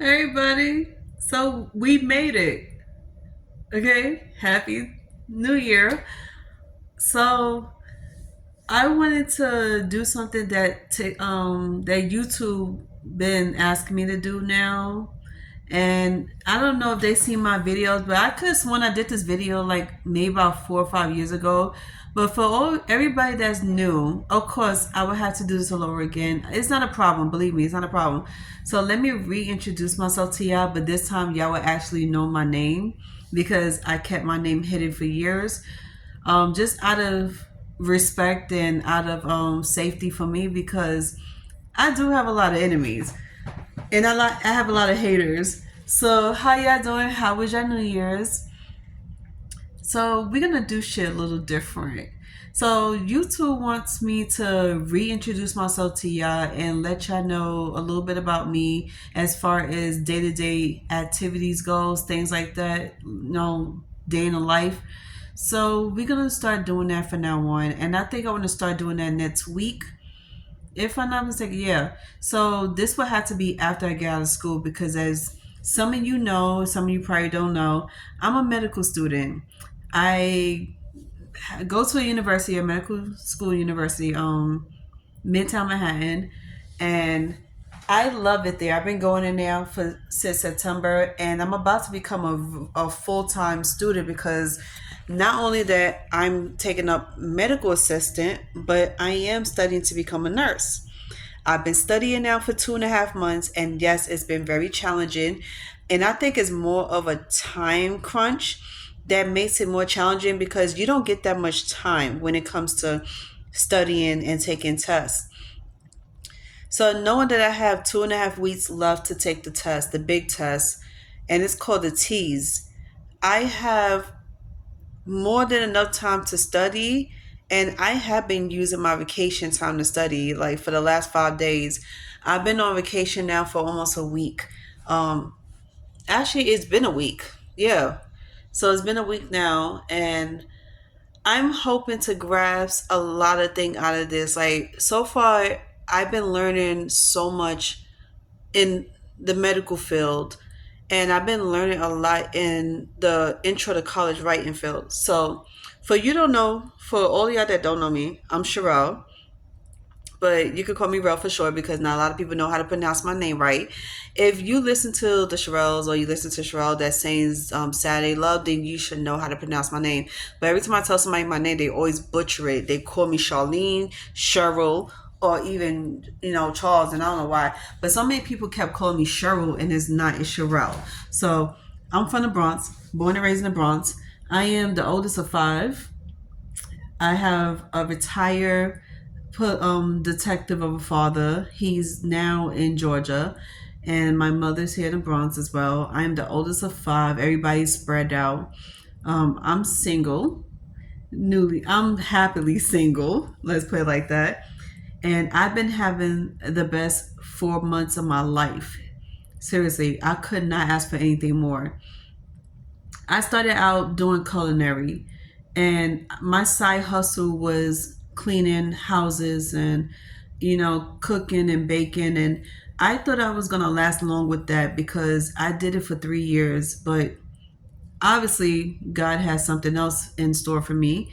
Hey, buddy. So we made it. Okay. Happy New Year. So I wanted to do something that YouTube been asking me to do now. And I don't know if they see my videos, but I could have sworn I did this video like maybe about 4 or 5 years ago. But for everybody that's new, of course, I would have to do this all over again. It's not a problem, believe me, it's not a problem. So let me reintroduce myself to y'all, but this time y'all will actually know my name because I kept my name hidden for years, just out of respect and out of safety for me because I do have a lot of enemies and I have a lot of haters. So how y'all doing? How was your New Year's? So we're gonna do shit a little different. So YouTube wants me to reintroduce myself to y'all and let y'all know a little bit about me as far as day-to-day activities goes, things like that, day in the life. So we're gonna start doing that from now on. And I think I wanna start doing that next week. If I'm not mistaken, yeah. So this will have to be after I get out of school because as some of you know, some of you probably don't know, I'm a medical student. I go to a university, a medical school university, Midtown Manhattan, and I love it there. I've been going in there for since September, and I'm about to become a full time student because not only that I'm taking up medical assistant, but I am studying to become a nurse. I've been studying now for 2.5 months, and yes, it's been very challenging. And I think it's more of a time crunch that makes it more challenging because you don't get that much time when it comes to studying and taking tests. So, knowing that I have 2.5 weeks left to take the test, the big test, and it's called the T's, I have more than enough time to study, and I have been using my vacation time to study like for the last 5 days. I've been on vacation now for almost a week. um Actually, it's been a week. Yeah, so it's been a week now, and I'm hoping to grasp a lot of things out of this. Like, so far I've been learning so much in the medical field, and I've been learning a lot in the intro to college writing field. So, for you don't know, for all y'all that don't know me, I'm Sherelle, but you can call me Rel for short because not a lot of people know how to pronounce my name right. If you listen to the Sherelles or you listen to Sherelle that sings Saturday Love, then you should know how to pronounce my name. But every time I tell somebody my name, they always butcher it. They call me Charlene, Cheryl, or even, Charles, and I don't know why. But so many people kept calling me Cheryl, and it's not, it's Sherelle. So I'm from the Bronx, born and raised in the Bronx. I am the oldest of five. I have a retired detective of a father. He's now in Georgia, and my mother's here in the Bronx as well. I'm the oldest of five. Everybody's spread out. I'm single, newly. I'm happily single. Let's put it like that. And I've been having the best 4 months of my life. Seriously, I could not ask for anything more. I started out doing culinary, and my side hustle was cleaning houses and, cooking and baking. And I thought I was going to last long with that because I did it for 3 years. But obviously, God has something else in store for me.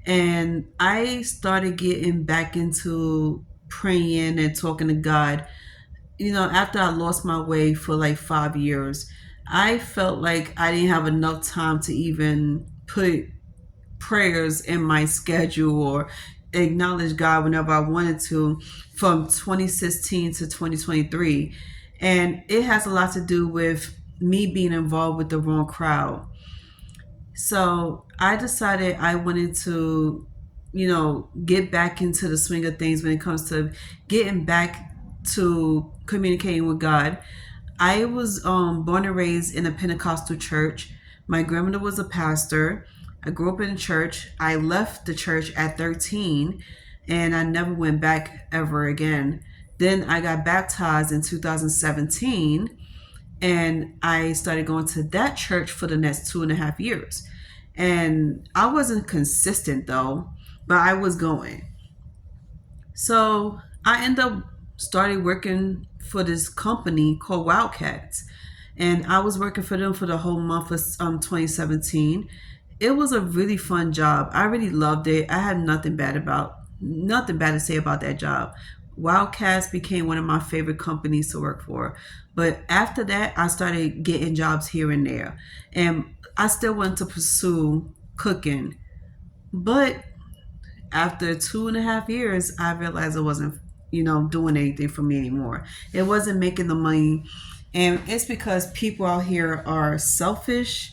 And I started getting back into praying and talking to God. After I lost my way for like 5 years, I felt like I didn't have enough time to even put prayers in my schedule or acknowledge God whenever I wanted to from 2016 to 2023. And it has a lot to do with me being involved with the wrong crowd. So I decided I wanted to, get back into the swing of things when it comes to getting back to communicating with God. I was born and raised in a Pentecostal church. My grandmother was a pastor. I grew up in church. I left the church at 13, and I never went back ever again. Then I got baptized in 2017, and I started going to that church for the next 2.5 years. And I wasn't consistent though, but I was going. So I ended up started working for this company called Wildcats. And I was working for them for the whole month of 2017. It was a really fun job. I really loved it. I had nothing bad to say about that job. Wildcats became one of my favorite companies to work for. But after that, I started getting jobs here and there. And I still wanted to pursue cooking. But after 2.5 years, I realized it wasn't, doing anything for me anymore. It wasn't making the money. And it's because people out here are selfish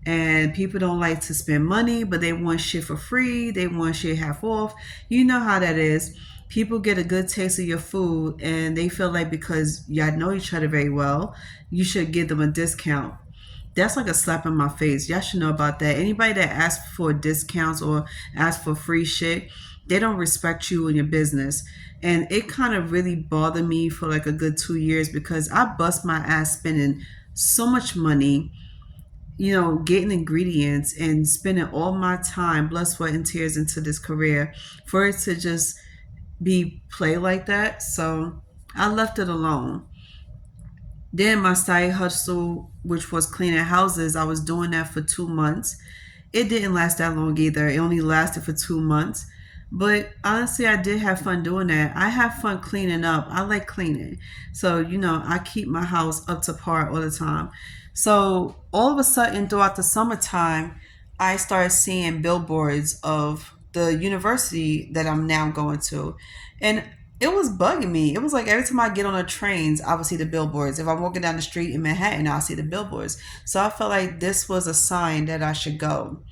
and people don't like to spend money, but they want shit for free. They want shit half off. You know how that is. People get a good taste of your food and they feel like because y'all know each other very well, you should give them a discount. That's like a slap in my face. Y'all should know about that. Anybody that asks for discounts or asks for free shit, they don't respect you and your business. And it kind of really bothered me for like a good 2 years because I bust my ass spending so much money, getting ingredients and spending all my time, blood, sweat, and tears into this career for it to just be play like that. So I left it alone. Then my side hustle, which was cleaning houses, I was doing that for 2 months. It didn't last that long either. It only lasted for 2 months. But honestly, I did have fun doing that. I have fun cleaning up. I like cleaning. So, I keep my house up to par all the time. So, all of a sudden, throughout the summertime, I started seeing billboards of the university that I'm now going to. And it was bugging me. It was like every time I get on the trains, I would see the billboards. If I'm walking down the street in Manhattan, I'll see the billboards. So I felt like this was a sign that I should go.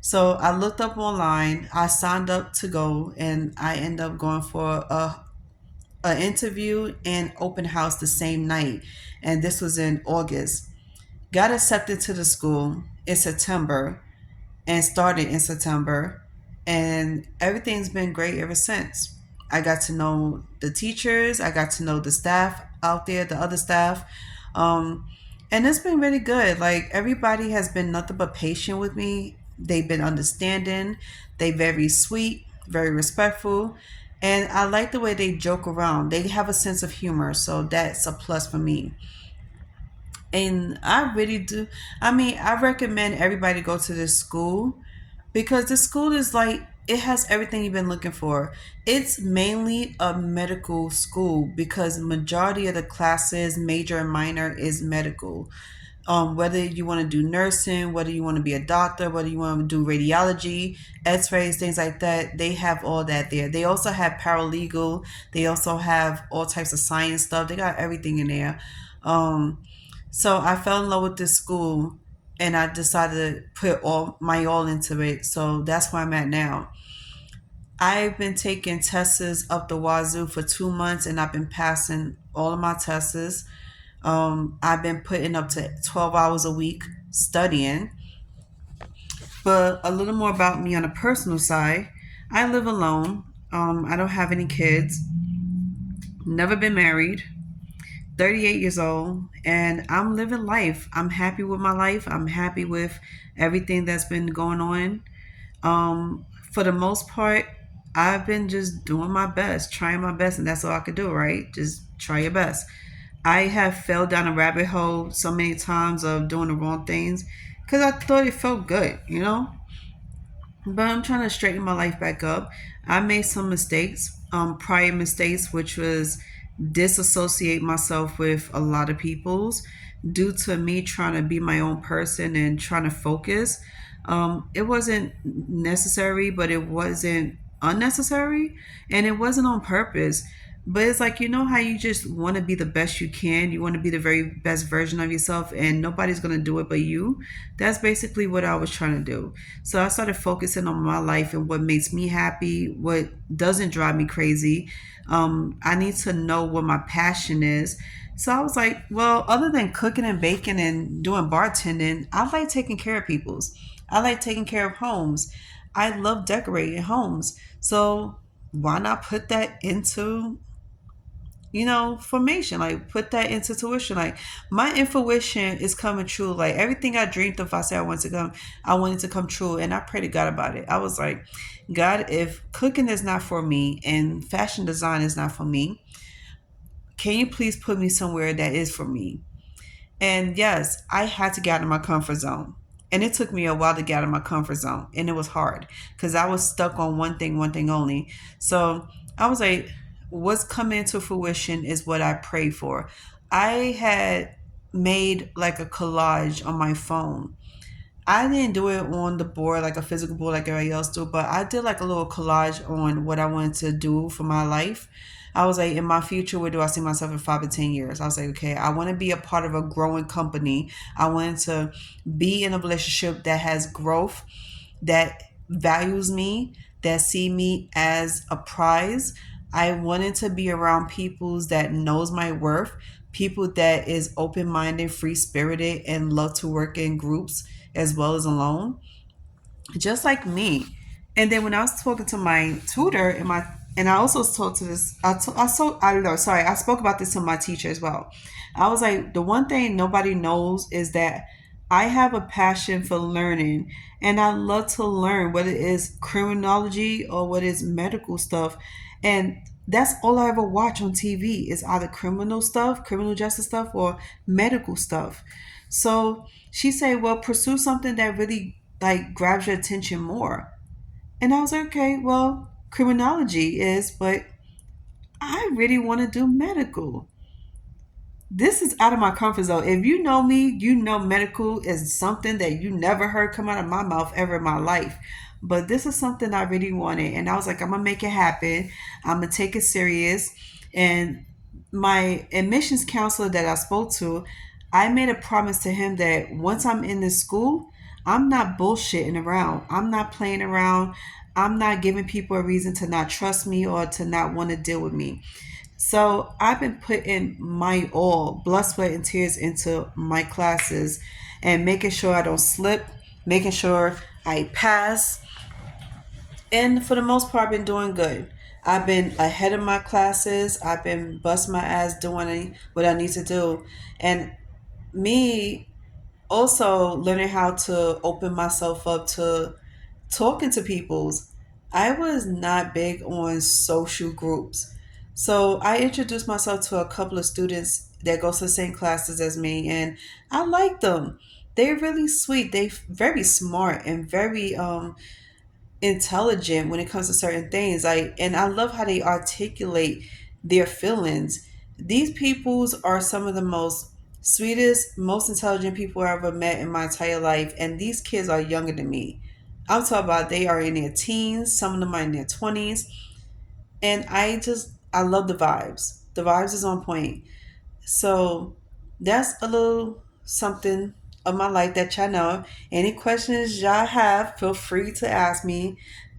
So I looked up online. I signed up to go, and I ended up going for a interview and open house the same night. And this was in August. Got accepted to the school in September and started in September. And everything's been great ever since. I got to know the teachers, I got to know the staff out there, the other staff. Um, and it's been really good. Like everybody has been nothing but patient with me. They've been understanding. They very sweet, very respectful. And I like the way they joke around. They have a sense of humor, so that's a plus for me. And I really do. I mean, I recommend everybody go to this school because the school is like it has everything you've been looking for. It's mainly a medical school because majority of the classes, major and minor, is medical. Whether you want to do nursing, whether you want to be a doctor, whether you want to do radiology, x-rays, things like that, they have all that there. They also have paralegal. They also have all types of science stuff. They got everything in there. Um, so I fell in love with this school and I decided to put all into it. So that's where I'm at now. I've been taking tests up the wazoo for 2 months and I've been passing all of my tests. I've been putting up to 12 hours a week studying. But a little more about me on a personal side. I live alone. I don't have any kids. Never been married. 38 years old. And I'm living life. I'm happy with my life. I'm happy with everything that's been going on. For the most part, I've been just doing my best, trying my best, and that's all I could do, right? Just try your best. I have fell down a rabbit hole so many times of doing the wrong things because I thought it felt good. But I'm trying to straighten my life back up. I made some mistakes, prior mistakes, which was disassociate myself with a lot of people's due to me trying to be my own person and trying to focus. It wasn't necessary, but it wasn't unnecessary, and it wasn't on purpose. But it's like, how you just want to be the best you can. You want to be the very best version of yourself, and nobody's going to do it but you. That's basically what I was trying to do. So I started focusing on my life and what makes me happy, what doesn't drive me crazy. I need to know what my passion is. So I was like, well, other than cooking and baking and doing bartending, I like taking care of people's. I like taking care of homes. I love decorating homes. So why not put that into formation, like put that into tuition. Like my intuition is coming true. Like everything I dreamed of, I said I wanted to come true. And I prayed to God about it. I was like, God, if cooking is not for me and fashion design is not for me, can you please put me somewhere that is for me? And yes, I had to get out of my comfort zone. And it took me a while to get out of my comfort zone. And it was hard because I was stuck on one thing only. So I was like, what's coming to fruition is what I prayed for. I had made like a collage on my phone. I didn't do it on the board, like a physical board like everybody else do, but I did like a little collage on what I wanted to do for my life. I was like, in my future, where do I see myself in 5 to 10 years? I was like, okay, I want to be a part of a growing company. I wanted to be in a relationship that has growth, that values me, that see me as a prize. I wanted to be around people that knows my worth, people that is open-minded, free-spirited, and love to work in groups as well as alone, just like me. And then when I was talking to my tutor and I also spoke to this, I don't know, sorry, I spoke about this to my teacher as well. I was like, the one thing nobody knows is that I have a passion for learning, and I love to learn, whether it is criminology or what is medical stuff. And that's all I ever watch on TV is either criminal stuff, criminal justice stuff, or medical stuff. So she said, well, pursue something that really like grabs your attention more. And I was like, okay, well, criminology is, but I really want to do medical. This is out of my comfort zone. If you know me, you know medical is something that you never heard come out of my mouth ever in my life. But this is something I really wanted. And I was like, I'm going to make it happen. I'm going to take it serious. And my admissions counselor that I spoke to, I made a promise to him that once I'm in this school, I'm not bullshitting around. I'm not playing around. I'm not giving people a reason to not trust me or to not want to deal with me. So I've been putting my all, blood, sweat, and tears into my classes and making sure I don't slip, making sure I pass. And for the most part, I've been doing good. I've been ahead of my classes. I've been busting my ass doing what I need to do. And me also learning how to open myself up to talking to people's. I was not big on social groups. So I introduced myself to a couple of students that go to the same classes as me, and I like them. They're really sweet. They very smart and very intelligent when it comes to certain things. Like, and I love how they articulate their feelings. These peoples are some of the most sweetest, most intelligent people I ever met in my entire life, and these kids are younger than me. I'm talking about they are in their teens, some of them are in their 20s, and I love the vibes. The vibes is on point. So that's a little something of my life that y'all know. Any questions y'all have, feel free to ask me.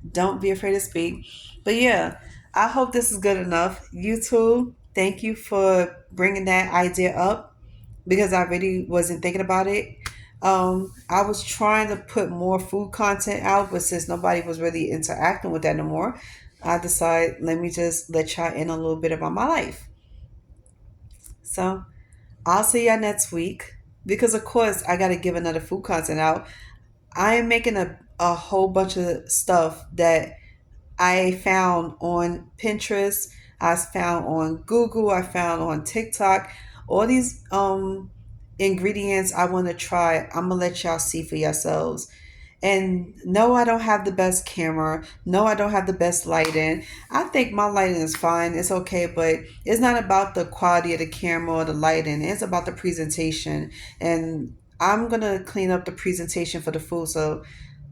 Don't be afraid to speak. But yeah, I hope this is good enough. You too, thank you for bringing that idea up because I really wasn't thinking about it. I was trying to put more food content out, but since nobody was really interacting with that no more, I decided let me just let y'all in a little bit about my life. So I'll see y'all next week because, of course, I got to give another food content out. I am making a whole bunch of stuff that I found on Pinterest, I found on Google, I found on TikTok. All these ingredients I want to try. I'm gonna let y'all see for yourselves. And no, I don't have the best camera. No, I don't have the best lighting. I think my lighting is fine. It's okay, but it's not about the quality of the camera or the lighting. It's about the presentation. And I'm gonna clean up the presentation for the food. So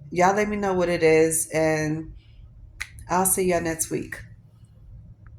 y'all let me know what it is, and I'll see y'all next week.